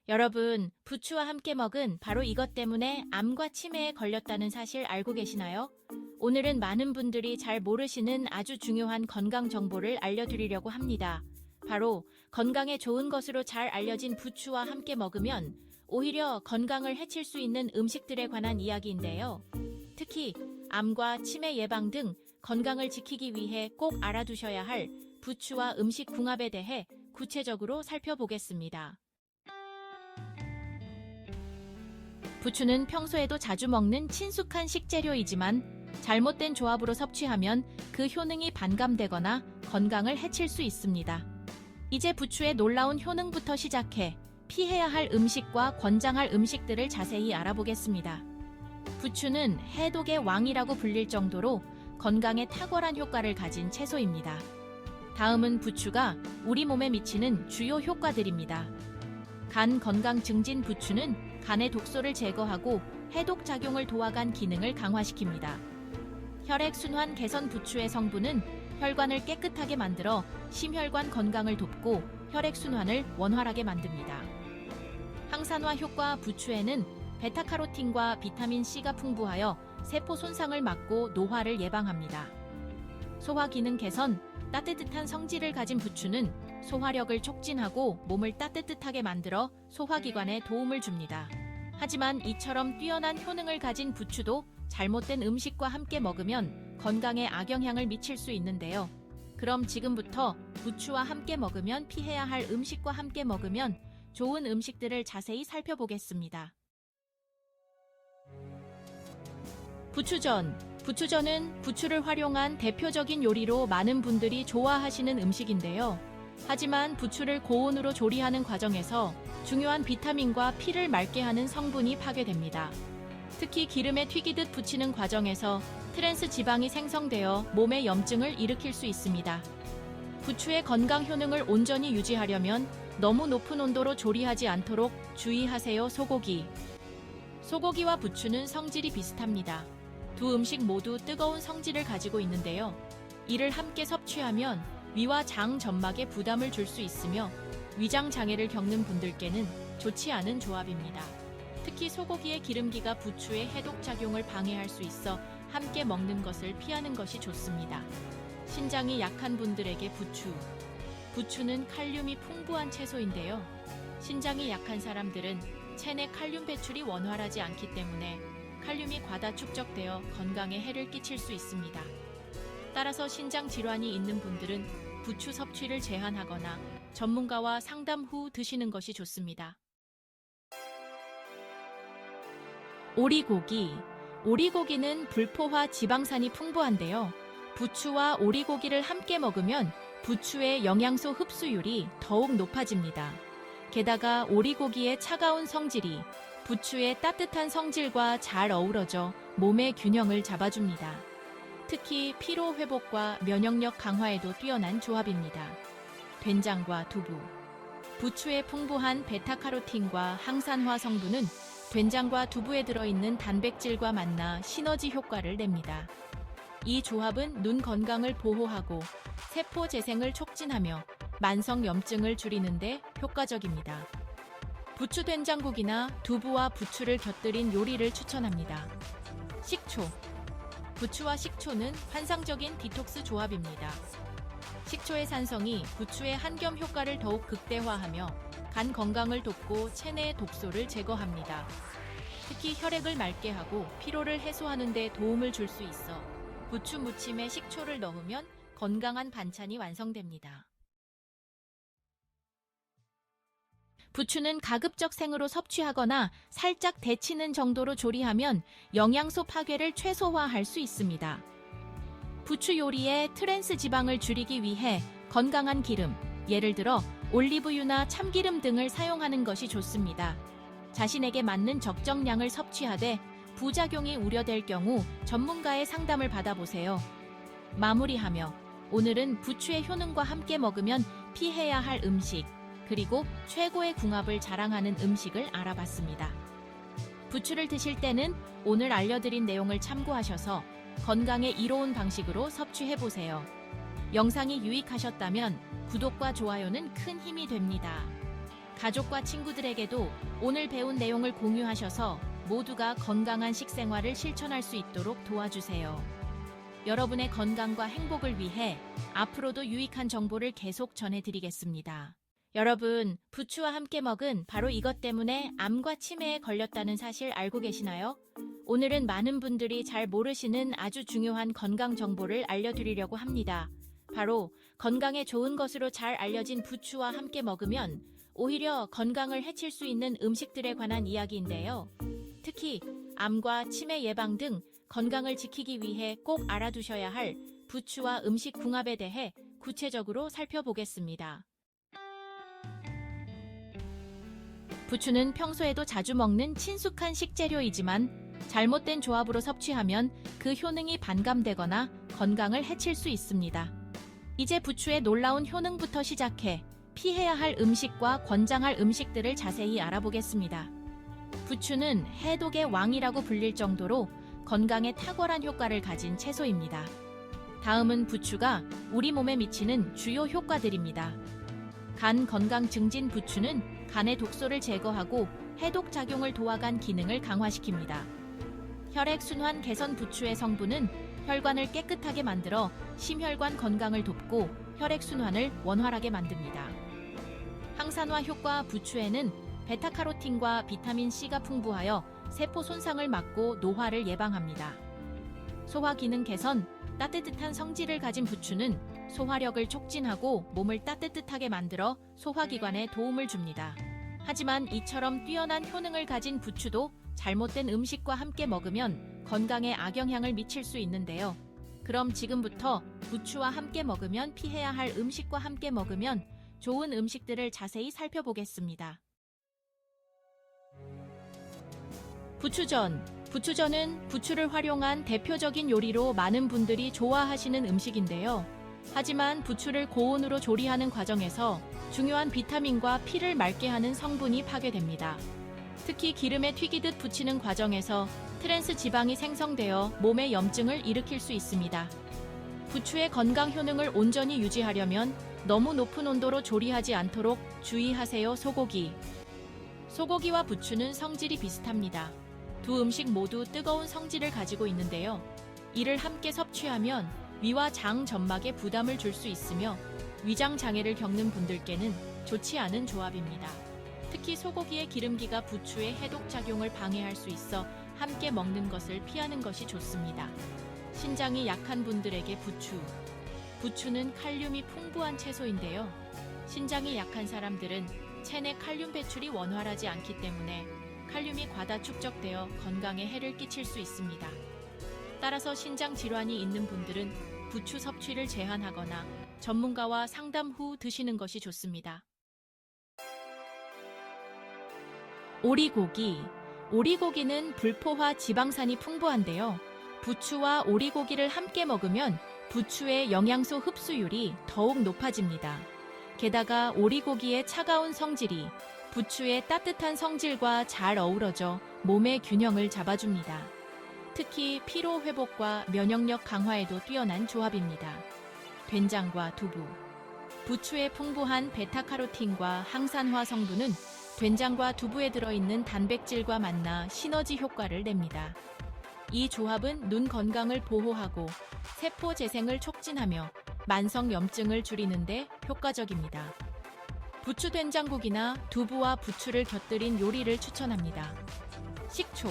여러분, 부추와 함께 먹은 바로 이것 때문에 암과 치매에 걸렸다는 사실 알고 계시나요? 오늘은 많은 분들이 잘 모르시는 아주 중요한 건강 정보를 알려드리려고 합니다. 바로 건강에 좋은 것으로 잘 알려진 부추와 함께 먹으면 오히려 건강을 해칠 수 있는 음식들에 관한 이야기인데요. 특히 암과 치매 예방 등 건강을 지키기 위해 꼭 알아두셔야 할 부추와 음식 궁합에 대해 구체적으로 살펴보겠습니다. 부추는 평소에도 자주 먹는 친숙한 식재료이지만 잘못된 조합으로 섭취하면 그 효능이 반감되거나 건강을 해칠 수 있습니다. 이제 부추의 놀라운 효능부터 시작해 피해야 할 음식과 권장할 음식들을 자세히 알아보겠습니다. 부추는 해독의 왕이라고 불릴 정도로 건강에 탁월한 효과를 가진 채소입니다. 다음은 부추가 우리 몸에 미치는 주요 효과들입니다. 간 건강 증진 부추는 간의 독소를 제거하고 해독 작용을 도와간 기능을 강화시킵니다. 혈액순환 개선 부추의 성분은 혈관을 깨끗하게 만들어 심혈관 건강을 돕고 혈액순환을 원활하게 만듭니다. 항산화 효과 부추에는 베타카로틴과 비타민 C가 풍부하여 세포 손상을 막고 노화를 예방합니다. 소화 기능 개선, 따뜻한 성질을 가진 부추는 소화력을 촉진하고 몸을 따뜻하게 만들어 소화기관에 도움을 줍니다. 하지만 이처럼 뛰어난 효능을 가진 부추도 잘못된 음식과 함께 먹으면 건강에 악영향을 미칠 수 있는데요. 그럼 지금부터 부추와 함께 먹으면 피해야 할 음식과 함께 먹으면 좋은 음식들을 자세히 살펴보겠습니다. 부추전. 부추전은 부추를 활용한 대표적인 요리로 많은 분들이 좋아하시는 음식인데요. 하지만 부추를 고온으로 조리하는 과정에서 중요한 비타민과 피를 맑게 하는 성분이 파괴됩니다. 특히 기름에 튀기듯 부치는 과정에서 트랜스 지방이 생성되어 몸에 염증을 일으킬 수 있습니다. 부추의 건강 효능을 온전히 유지하려면 너무 높은 온도로 조리하지 않도록 주의하세요. 소고기와 부추는 성질이 비슷합니다. 두 음식 모두 뜨거운 성질을 가지고 있는데요. 이를 함께 섭취하면 위와 장 점막에 부담을 줄 수 있으며 위장 장애를 겪는 분들께는 좋지 않은 조합입니다. 특히 소고기의 기름기가 부추의 해독 작용을 방해할 수 있어 함께 먹는 것을 피하는 것이 좋습니다. 신장이 약한 분들에게 부추는 칼륨이 풍부한 채소인데요. 신장이 약한 사람들은 체내 칼륨 배출이 원활하지 않기 때문에 칼륨이 과다 축적되어 건강에 해를 끼칠 수 있습니다. 따라서 신장 질환이 있는 분들은 부추 섭취를 제한하거나 전문가와 상담 후 드시는 것이 좋습니다. 오리고기. 오리고기는 불포화 지방산이 풍부한데요. 부추와 오리고기를 함께 먹으면 부추의 영양소 흡수율이 더욱 높아집니다. 게다가 오리고기의 차가운 성질이 부추의 따뜻한 성질과 잘 어우러져 몸의 균형을 잡아줍니다. 특히 피로 회복과 면역력 강화에도 뛰어난 조합입니다. 된장과 두부. 부추의 풍부한 베타카로틴과 항산화 성분은 된장과 두부에 들어있는 단백질과 만나 시너지 효과를 냅니다. 이 조합은 눈 건강을 보호하고 세포 재생을 촉진하며 만성 염증을 줄이는 데 효과적입니다. 부추 된장국이나 두부와 부추를 곁들인 요리를 추천합니다. 식초. 부추와 식초는 환상적인 디톡스 조합입니다. 식초의 산성이 부추의 한겸 효과를 더욱 극대화하며 간 건강을 돕고 체내의 독소를 제거합니다. 특히 혈액을 맑게 하고 피로를 해소하는 데 도움을 줄 수 있어 부추 무침에 식초를 넣으면 건강한 반찬이 완성됩니다. 부추는 가급적 생으로 섭취하거나 살짝 데치는 정도로 조리하면 영양소 파괴를 최소화할 수 있습니다. 부추 요리에 트랜스 지방을 줄이기 위해 건강한 기름, 예를 들어 올리브유나 참기름 등을 사용하는 것이 좋습니다. 자신에게 맞는 적정량을 섭취하되 부작용이 우려될 경우 전문가의 상담을 받아보세요. 마무리하며 오늘은 부추의 효능과 함께 먹으면 피해야 할 음식, 그리고 최고의 궁합을 자랑하는 음식을 알아봤습니다. 부추를 드실 때는 오늘 알려드린 내용을 참고하셔서 건강에 이로운 방식으로 섭취해보세요. 영상이 유익하셨다면 구독과 좋아요는 큰 힘이 됩니다. 가족과 친구들에게도 오늘 배운 내용을 공유하셔서 모두가 건강한 식생활을 실천할 수 있도록 도와주세요. 여러분의 건강과 행복을 위해 앞으로도 유익한 정보를 계속 전해드리겠습니다. 여러분, 부추와 함께 먹은 바로 이것 때문에 암과 치매에 걸렸다는 사실 알고 계시나요? 오늘은 많은 분들이 잘 모르시는 아주 중요한 건강 정보를 알려드리려고 합니다. 바로 건강에 좋은 것으로 잘 알려진 부추와 함께 먹으면 오히려 건강을 해칠 수 있는 음식들에 관한 이야기인데요. 특히 암과 치매 예방 등 건강을 지키기 위해 꼭 알아두셔야 할 부추와 음식 궁합에 대해 구체적으로 살펴보겠습니다. 부추는 평소에도 자주 먹는 친숙한 식재료이지만 잘못된 조합으로 섭취하면 그 효능이 반감되거나 건강을 해칠 수 있습니다. 이제 부추의 놀라운 효능부터 시작해 피해야 할 음식과 권장할 음식들을 자세히 알아보겠습니다. 부추는 해독의 왕이라고 불릴 정도로 건강에 탁월한 효과를 가진 채소입니다. 다음은 부추가 우리 몸에 미치는 주요 효과들입니다. 간 건강 증진. 부추는 간의 독소를 제거하고 해독 작용을 도와간 기능을 강화시킵니다. 혈액순환 개선. 부추의 성분은 혈관을 깨끗하게 만들어 심혈관 건강을 돕고 혈액순환을 원활하게 만듭니다. 항산화 효과. 부추에는 베타카로틴과 비타민 C가 풍부하여 세포 손상을 막고 노화를 예방합니다. 소화 기능 개선. 따뜻한 성질을 가진 부추는 소화력을 촉진하고 몸을 따뜻하게 만들어 소화기관에 도움을 줍니다. 하지만 이처럼 뛰어난 효능을 가진 부추도 잘못된 음식과 함께 먹으면 건강에 악영향을 미칠 수 있는데요. 그럼 지금부터 부추와 함께 먹으면 피해야 할 음식과 함께 먹으면 좋은 음식들을 자세히 살펴보겠습니다. 부추전. 부추전은 부추를 활용한 대표적인 요리로 많은 분들이 좋아하시는 음식인데요. 하지만 부추를 고온으로 조리하는 과정에서 중요한 비타민과 피를 맑게 하는 성분이 파괴됩니다. 특히 기름에 튀기듯 부치는 과정에서 트랜스 지방이 생성되어 몸에 염증을 일으킬 수 있습니다. 부추의 건강 효능을 온전히 유지하려면 너무 높은 온도로 조리하지 않도록 주의하세요. 소고기. 소고기와 부추는 성질이 비슷합니다. 두 음식 모두 뜨거운 성질을 가지고 있는데요. 이를 함께 섭취하면 위와 장 점막에 부담을 줄 수 있으며 위장 장애를 겪는 분들께는 좋지 않은 조합입니다. 특히 소고기의 기름기가 부추의 해독 작용을 방해할 수 있어 함께 먹는 것을 피하는 것이 좋습니다. 신장이 약한 분들에게 부추. 부추는 칼륨이 풍부한 채소인데요. 신장이 약한 사람들은 체내 칼륨 배출이 원활하지 않기 때문에 칼륨이 과다 축적되어 건강에 해를 끼칠 수 있습니다. 따라서 신장 질환이 있는 분들은 부추 섭취를 제한하거나 전문가와 상담 후 드시는 것이 좋습니다. 오리고기. 오리고기는 불포화 지방산이 풍부한데요. 부추와 오리고기를 함께 먹으면 부추의 영양소 흡수율이 더욱 높아집니다. 게다가 오리고기의 차가운 성질이 부추의 따뜻한 성질과 잘 어우러져 몸의 균형을 잡아줍니다. 특히 피로 회복과 면역력 강화에도 뛰어난 조합입니다. 된장과 두부. 부추의 풍부한 베타카로틴과 항산화 성분은 된장과 두부에 들어있는 단백질과 만나 시너지 효과를 냅니다. 이 조합은 눈 건강을 보호하고 세포 재생을 촉진하며 만성 염증을 줄이는 데 효과적입니다. 부추 된장국이나 두부와 부추를 곁들인 요리를 추천합니다. 식초.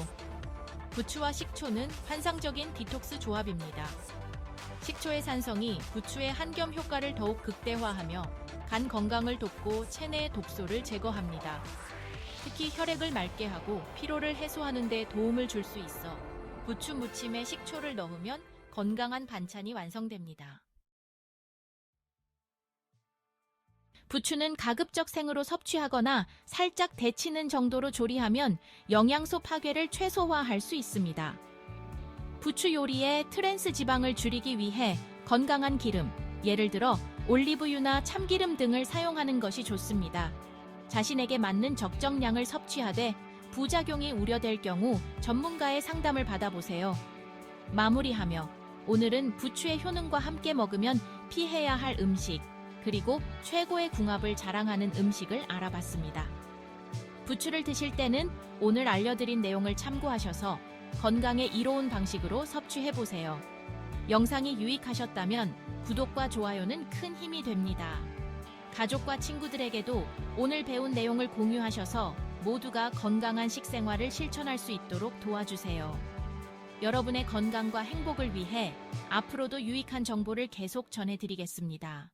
부추와 식초는 환상적인 디톡스 조합입니다. 식초의 산성이 부추의 한겸 효과를 더욱 극대화하며 간 건강을 돕고 체내의 독소를 제거합니다. 특히 혈액을 맑게 하고 피로를 해소하는 데 도움을 줄 수 있어 부추 무침에 식초를 넣으면 건강한 반찬이 완성됩니다. 부추는 가급적 생으로 섭취하거나 살짝 데치는 정도로 조리하면 영양소 파괴를 최소화할 수 있습니다. 부추 요리에 트랜스 지방을 줄이기 위해 건강한 기름, 예를 들어 올리브유나 참기름 등을 사용하는 것이 좋습니다. 자신에게 맞는 적정량을 섭취하되 부작용이 우려될 경우 전문가의 상담을 받아보세요. 마무리하며 오늘은 부추의 효능과 함께 먹으면 피해야 할 음식, 그리고 최고의 궁합을 자랑하는 음식을 알아봤습니다. 부추를 드실 때는 오늘 알려드린 내용을 참고하셔서 건강에 이로운 방식으로 섭취해보세요. 영상이 유익하셨다면 구독과 좋아요는 큰 힘이 됩니다. 가족과 친구들에게도 오늘 배운 내용을 공유하셔서 모두가 건강한 식생활을 실천할 수 있도록 도와주세요. 여러분의 건강과 행복을 위해 앞으로도 유익한 정보를 계속 전해드리겠습니다.